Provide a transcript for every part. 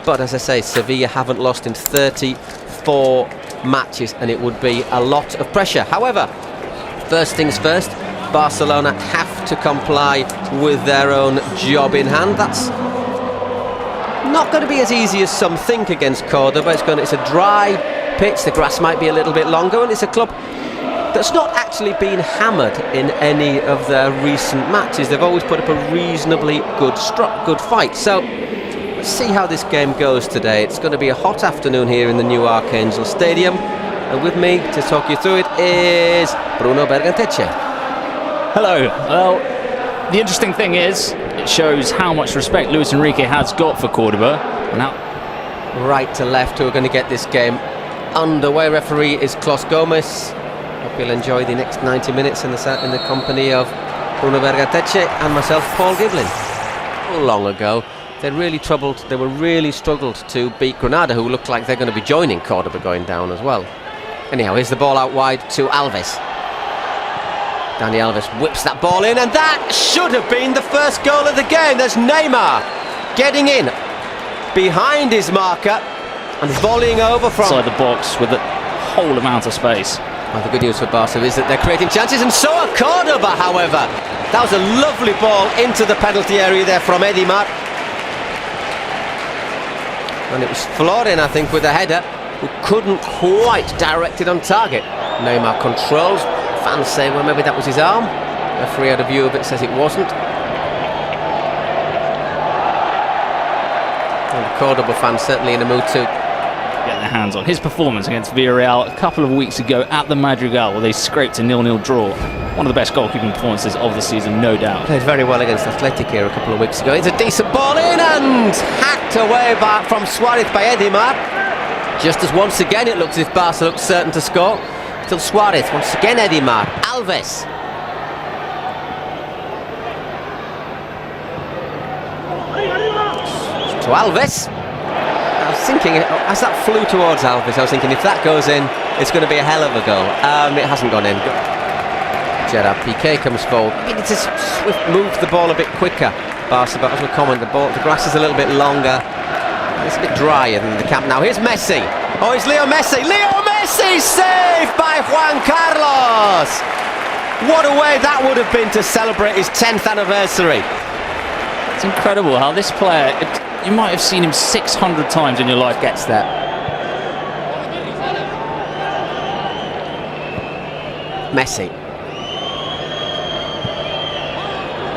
But as I say, Sevilla haven't lost in 34 matches, and it would be a lot of pressure. However, first things first, Barcelona have to comply with their own job in hand. That's not going to be as easy as some think against Córdoba. It's a dry pitch, the grass might be a little bit longer, and it's a club that's not actually been hammered in any of their recent matches. They've always put up a reasonably good fight. So let's see how this game goes today. It's going to be a hot afternoon here in the new Archangel Stadium, and with me to talk you through it is Bruno Berganteche. Hello. Well, the interesting thing is, it shows how much respect Luis Enrique has got for Córdoba. Now, right to left, who are going to get this game underway. Referee is Clos Gomez. Hope you'll enjoy the next 90 minutes in the company of Bruno Berganteche and myself, Paul Giblin. Long ago, they were really struggled to beat Granada, who looked like they're going to be joining Córdoba going down as well. Anyhow, here's the ball out wide to Alves. Dani Alves whips that ball in, and that should have been the first goal of the game. There's Neymar getting in behind his marker and volleying over from inside the box with a whole amount of space. Well, the good news for Barca is that they're creating chances, and so are Córdoba, however. That was a lovely ball into the penalty area there from Edimar. And it was Florin, I think, with a header, who couldn't quite direct it on target. Neymar controls. Fans say, well, maybe that was his arm. Referee had a view of it, says it wasn't. And the Córdoba fans certainly in a mood to get their hands on his performance against Villarreal a couple of weeks ago at the Madrigal, where they scraped a 0-0 draw. One of the best goalkeeping performances of the season, no doubt. Played very well against Athletic here a couple of weeks ago. It's a decent ball in and hacked away back from Suárez by Edimar. Just as once again it looks as if Barca looks certain to score. Still Suárez, once again Edimar. Alves. To Alves. I was thinking, as that flew towards Alves, I was thinking if that goes in, it's going to be a hell of a goal. It hasn't gone in. Gerard Piqué comes forward. We need to move the ball a bit quicker. Barca, but as we comment, the grass is a little bit longer. It's a bit drier than the camp now. Here's Messi. Oh, it's Leo Messi. Leo Messi saved by Juan Carlos. What a way that would have been to celebrate his 10th anniversary. It's incredible how this player, you might have seen him 600 times in your life, gets there. Messi.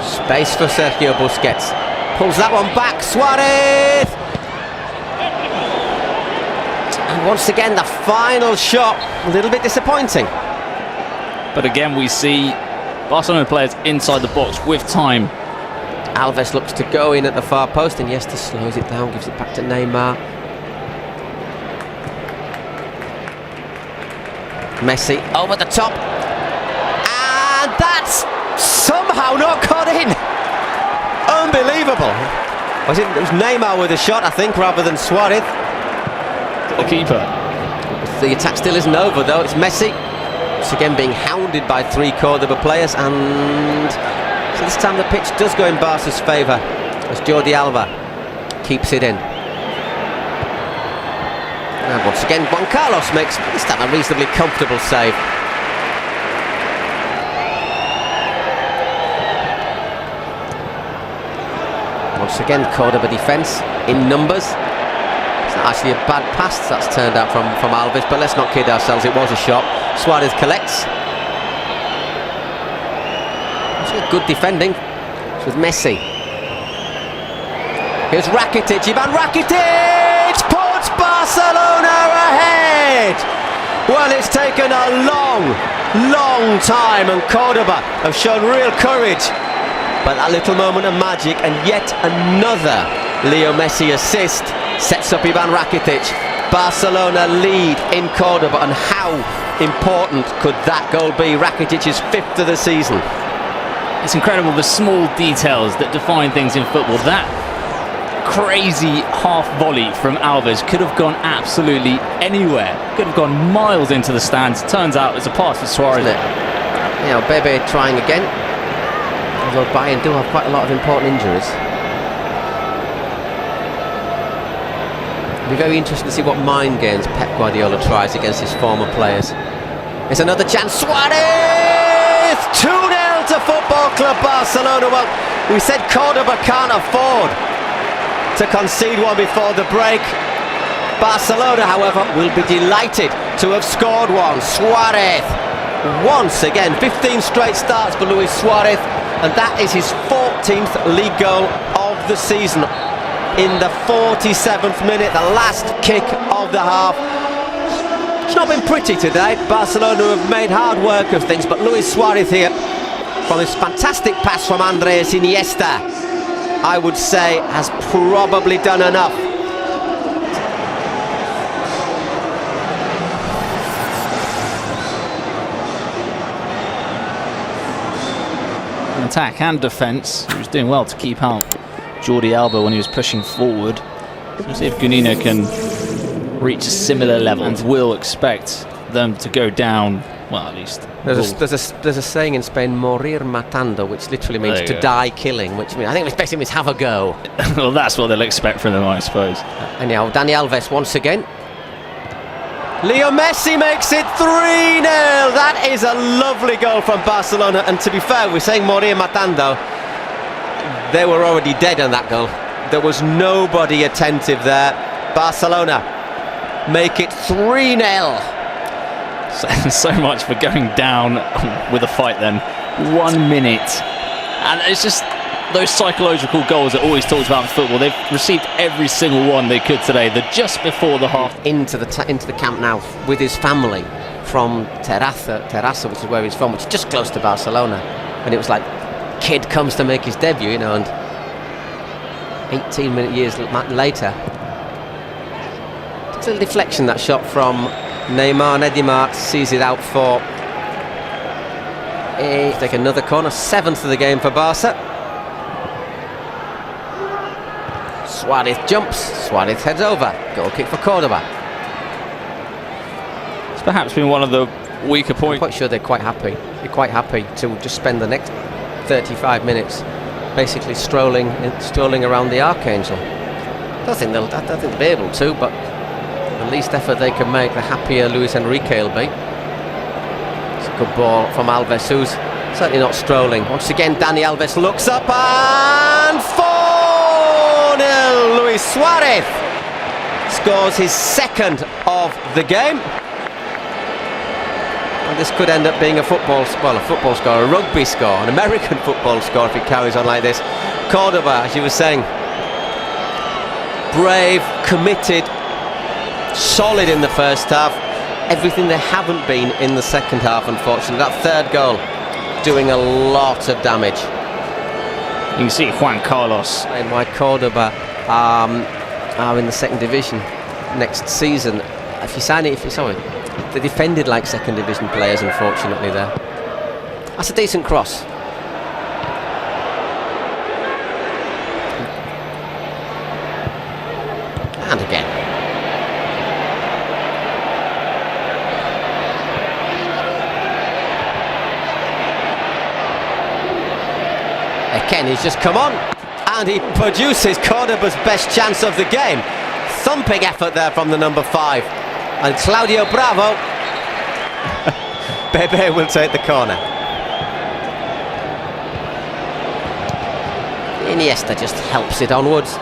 Space for Sergio Busquets. Pulls that one back. Suárez. And once again, the final shot, a little bit disappointing. But again, we see Barcelona players inside the box with time. Alves looks to go in at the far post, and Iniesta slows it down, gives it back to Neymar. Messi over the top, and that's somehow not got in. Unbelievable. It was Neymar with a shot, I think, rather than Suárez. The keeper. The attack still isn't over, though. It's Messi. It's again being hounded by three Córdoba players, and so this time the pitch does go in Barca's favour as Jordi Alba keeps it in. And once again, Juan Carlos makes this time a reasonably comfortable save. Once again, Córdoba defence in numbers. It's not actually a bad pass that's turned out from Alves, but let's not kid ourselves, it was a shot. Suárez collects. Good defending. It's with Messi. Here's Rakitic. Ivan Rakitic puts Barcelona ahead. Well, it's taken a long time, and Córdoba have shown real courage. But that little moment of magic, and yet another Leo Messi assist sets up Ivan Rakitic. Barcelona lead in Córdoba, and how important could that goal be? Rakitic's 5th of the season. It's incredible, the small details that define things in football. That crazy half volley from Alves could have gone absolutely anywhere. Could have gone miles into the stands. Turns out it's a pass for Suárez. You know, Bebe trying again. Although Bayern do have quite a lot of important injuries. It'll be very interesting to see what mind games Pep Guardiola tries against his former players. It's another chance. Suarez! 2-0 to Football Club Barcelona. Well, we said Córdoba can't afford to concede one before the break. Barcelona, however, will be delighted to have scored one. Suarez, once again, 15 straight starts for Luis Suárez, and that is his 14th league goal of the season. In the 47th minute, the last kick of the half. It's not been pretty today. Barcelona have made hard work of things, but Luis Suárez here, from his fantastic pass from Andrés Iniesta, I would say has probably done enough. Attack and defence. He was doing well to keep out Jordi Alba when he was pushing forward. We'll see if Gunino can reach a similar level, and will expect them to go down. Well, at least there's a saying in Spain, morir matando, which literally means to die killing, which I think it basically means have a go. Well, that's what they'll expect from them, I suppose. And now Dani Alves once again. Leo Messi makes it 3-0. That is a lovely goal from Barcelona. And to be fair, we're saying morir matando. They were already dead on that goal. There was nobody attentive there. Barcelona make it 3-0. So much for going down with a fight then. 1 minute. And it's just those psychological goals that always talked about in football. They've received every single one they could today. They're just before the half. Into the camp now with his family from Terrassa, which is where he's from, which is just close to Barcelona. And it was like, kid comes to make his debut, you know, and 18 years later. It's a deflection, that shot from Neymar. Neymar sees it out for take another corner. 7th of the game for Barca. Suarez jumps, Suarez heads over. Goal kick for Córdoba. It's perhaps been one of the weaker points. I'm quite sure they're quite happy. They're quite happy to just spend the next 35 minutes basically strolling around the Archangel. I don't think they'll be able to, but the least effort they can make, the happier Luis Enrique will be. It's a good ball from Alves, who's certainly not strolling. Once again, Dani Alves looks up, and 4-0. Luis Suárez scores his 2nd of the game. And this could end up being a football score, a rugby score, an American football score if it carries on like this. Córdoba, as you were saying, brave, committed, solid in the first half. Everything they haven't been in the second half, unfortunately. That 3rd goal doing a lot of damage. You can see Juan Carlos. And why Córdoba are in the 2nd division next season. They defended like 2nd division players, unfortunately, there. That's a decent cross. And again. Again, he's just come on, and he produces Córdoba's best chance of the game. Thumping effort there from the number 5. And Claudio Bravo. Bebe will take the corner. Iniesta just helps it onwards.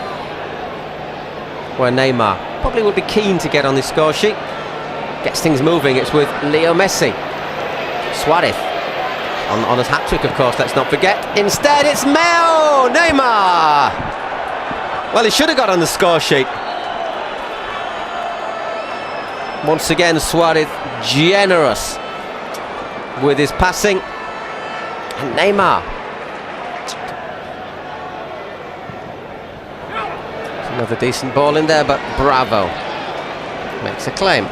Where Neymar probably would be keen to get on the score sheet. Gets things moving. It's with Leo Messi. Suarez on his hat-trick, of course, let's not forget. Instead, it's Neymar. Well, he should have got on the score sheet. Once again, Suarez generous with his passing. And Neymar. It's another decent ball in there, but Bravo makes a claim.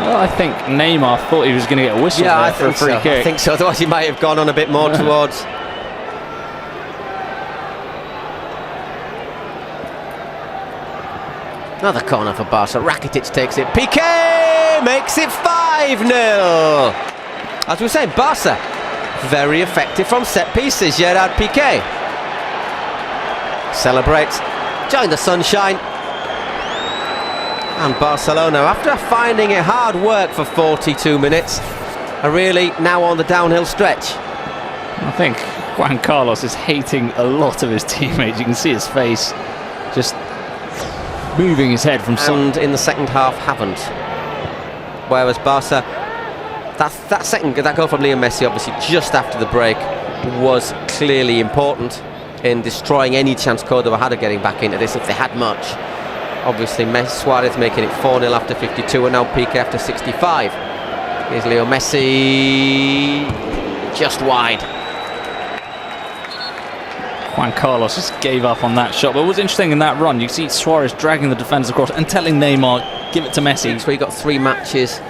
Well, I think Neymar thought he was going to get a whistle there for a free kick. I think so, otherwise he might have gone on a bit more towards. Another corner for Barca. Rakitic takes it. Piqué! Piqué makes it 5-0. As we were saying, Barca, very effective from set pieces. Gerard Piqué celebrates, enjoying the sunshine. And Barcelona, after finding it hard work for 42 minutes, are really now on the downhill stretch. I think Juan Carlos is hating a lot of his teammates. You can see his face just moving his head from And in the second half haven't. Whereas Barca, that goal from Leo Messi, obviously just after the break, was clearly important in destroying any chance Córdoba had of getting back into this, if they had much. Obviously Luis Suárez making it 4-0 after 52, and now Piqué after 65. Here's Leo Messi, just wide. Juan Carlos just gave up on that shot. But what was interesting in that run, you see Suárez dragging the defenders across and telling Neymar, give it to Messi. So you got 3 matches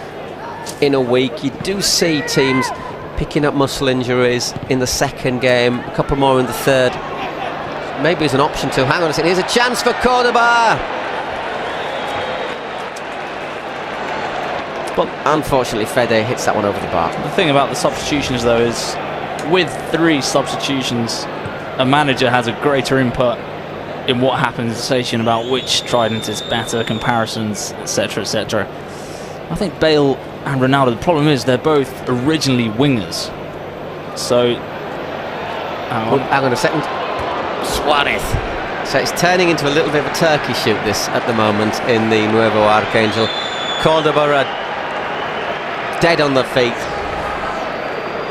in a week. You do see teams picking up muscle injuries in the second game, a couple more in the third. Maybe as an option to hang on a second. Here's a chance for Córdoba. But unfortunately Fede hits that one over the bar. The thing about the substitutions though is, with 3 substitutions, a manager has a greater input in what happens in the station about which trident is better, comparisons, etc, etc. I think Bale and Ronaldo, the problem is they're both originally wingers. So hang on a second. Suárez. So it's turning into a little bit of a turkey shoot this at the moment in the Nuevo Arcangel. Córdoba are dead on their feet.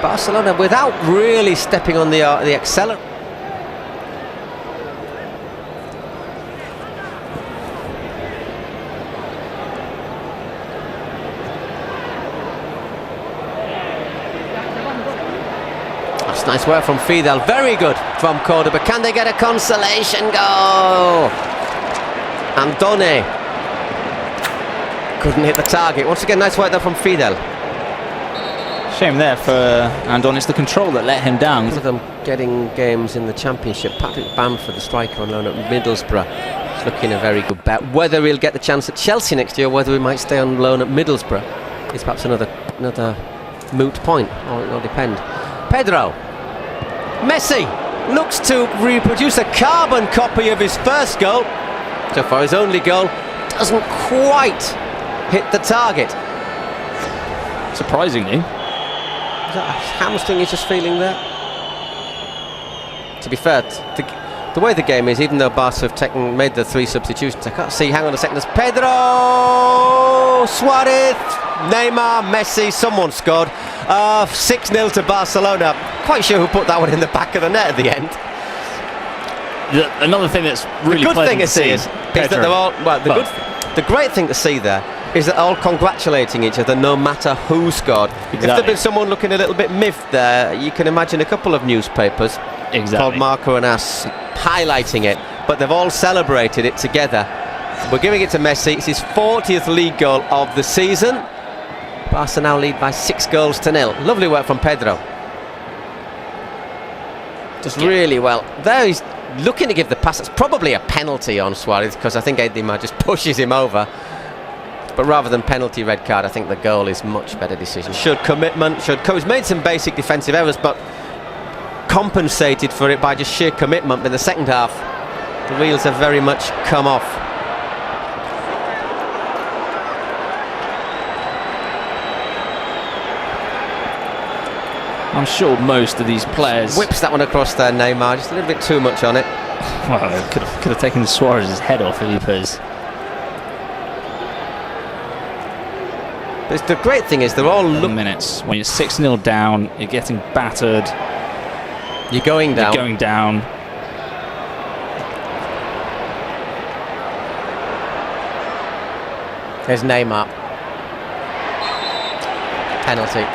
Barcelona, without really stepping on the accelerator. That's nice work from Fidel. Very good from Córdoba. Can they get a consolation goal? Andone couldn't hit the target. Once again, nice work there from Fidel. Shame there for Andon. It's the control that let him down. Both of them getting games in the Championship. Patrick Bamford, the striker on loan at Middlesbrough, is looking a very good bet. Whether he'll get the chance at Chelsea next year, whether he might stay on loan at Middlesbrough, is perhaps another moot point. Or it'll depend. Pedro. Messi looks to reproduce a carbon copy of his first goal. So far, his only goal doesn't quite hit the target. Surprisingly. Is that a hamstring he's just feeling there? To be fair, the way the game is, even though Barca have made the 3 substitutions, I can't see. Hang on a second. There's Pedro, Suárez, Neymar, Messi. Someone scored. 6-0 to Barcelona. Quite sure who put that one in the back of the net at the end. Another thing that's really the good thing to see is that they're all the great thing to see there is that all congratulating each other no matter who scored. Exactly. If there'd been someone looking a little bit miffed there, you can imagine a couple of newspapers called Marco and As highlighting it, but they've all celebrated it together. We're giving it to Messi. It's his 40th league goal of the season. Barca now lead by 6-0. Lovely work from Pedro. Just really well. There he's looking to give the pass. It's probably a penalty on Suárez, because I think Edimar just pushes him over. But rather than penalty, red card, I think the goal is much better decision. He's made some basic defensive errors, but compensated for it by just sheer commitment. In the second half, the wheels have very much come off. I'm sure most of these players... Whips that one across there, Neymar. Just a little bit too much on it. Well, could have taken Suárez's head off if he was. But the great thing is they're all minutes. When you're 6-0 down, you're getting battered. You're going down. You're going down. There's Neymar. Penalty.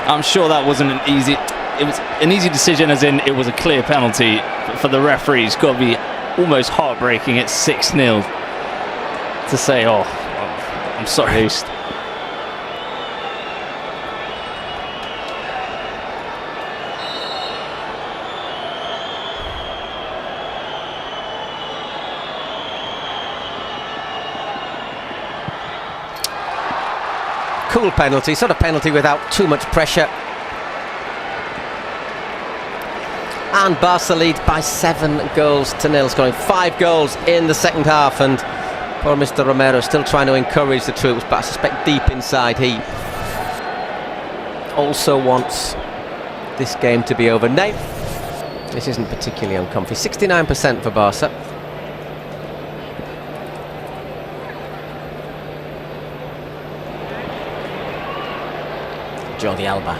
I'm sure that wasn't an easy... It was an easy decision, as in it was a clear penalty. But for the referee, it's got to be almost heartbreaking at 6-0 to say, oh, I'm sorry. cool penalty, sort of penalty without too much pressure. And Barca lead by 7-0, scoring 5 goals in the second half, and poor Mr. Romero still trying to encourage the troops, but I suspect deep inside he also wants this game to be over. Nay, this isn't particularly uncomfy. 69% for Barca. Jordi Alba.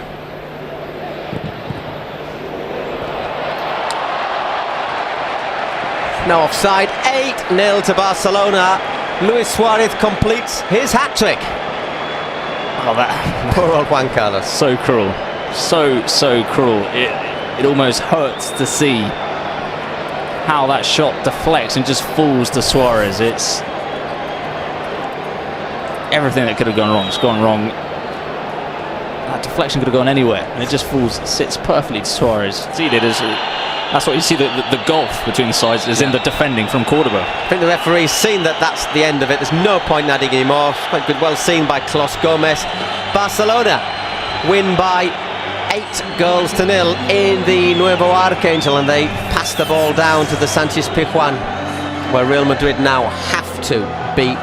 No offside. 8-0 to Barcelona. Luis Suárez completes his hat-trick. Oh, that Poor old Juan Carlos. so cruel, so cruel. It almost hurts to see how that shot deflects and just falls to Suarez. It's everything that could have gone wrong. It's gone wrong. That deflection could have gone anywhere, and it just falls, sits perfectly to Suarez. See, that's what you see, the gulf between the sides is in the defending from Córdoba. I think the referee's seen that that's the end of it. There's no point in adding any more. It's quite good, well seen by Clos Gomez. Barcelona win by 8-0 in the Nuevo Arcangel, and they pass the ball down to the Sánchez Pizjuán, where Real Madrid now have to beat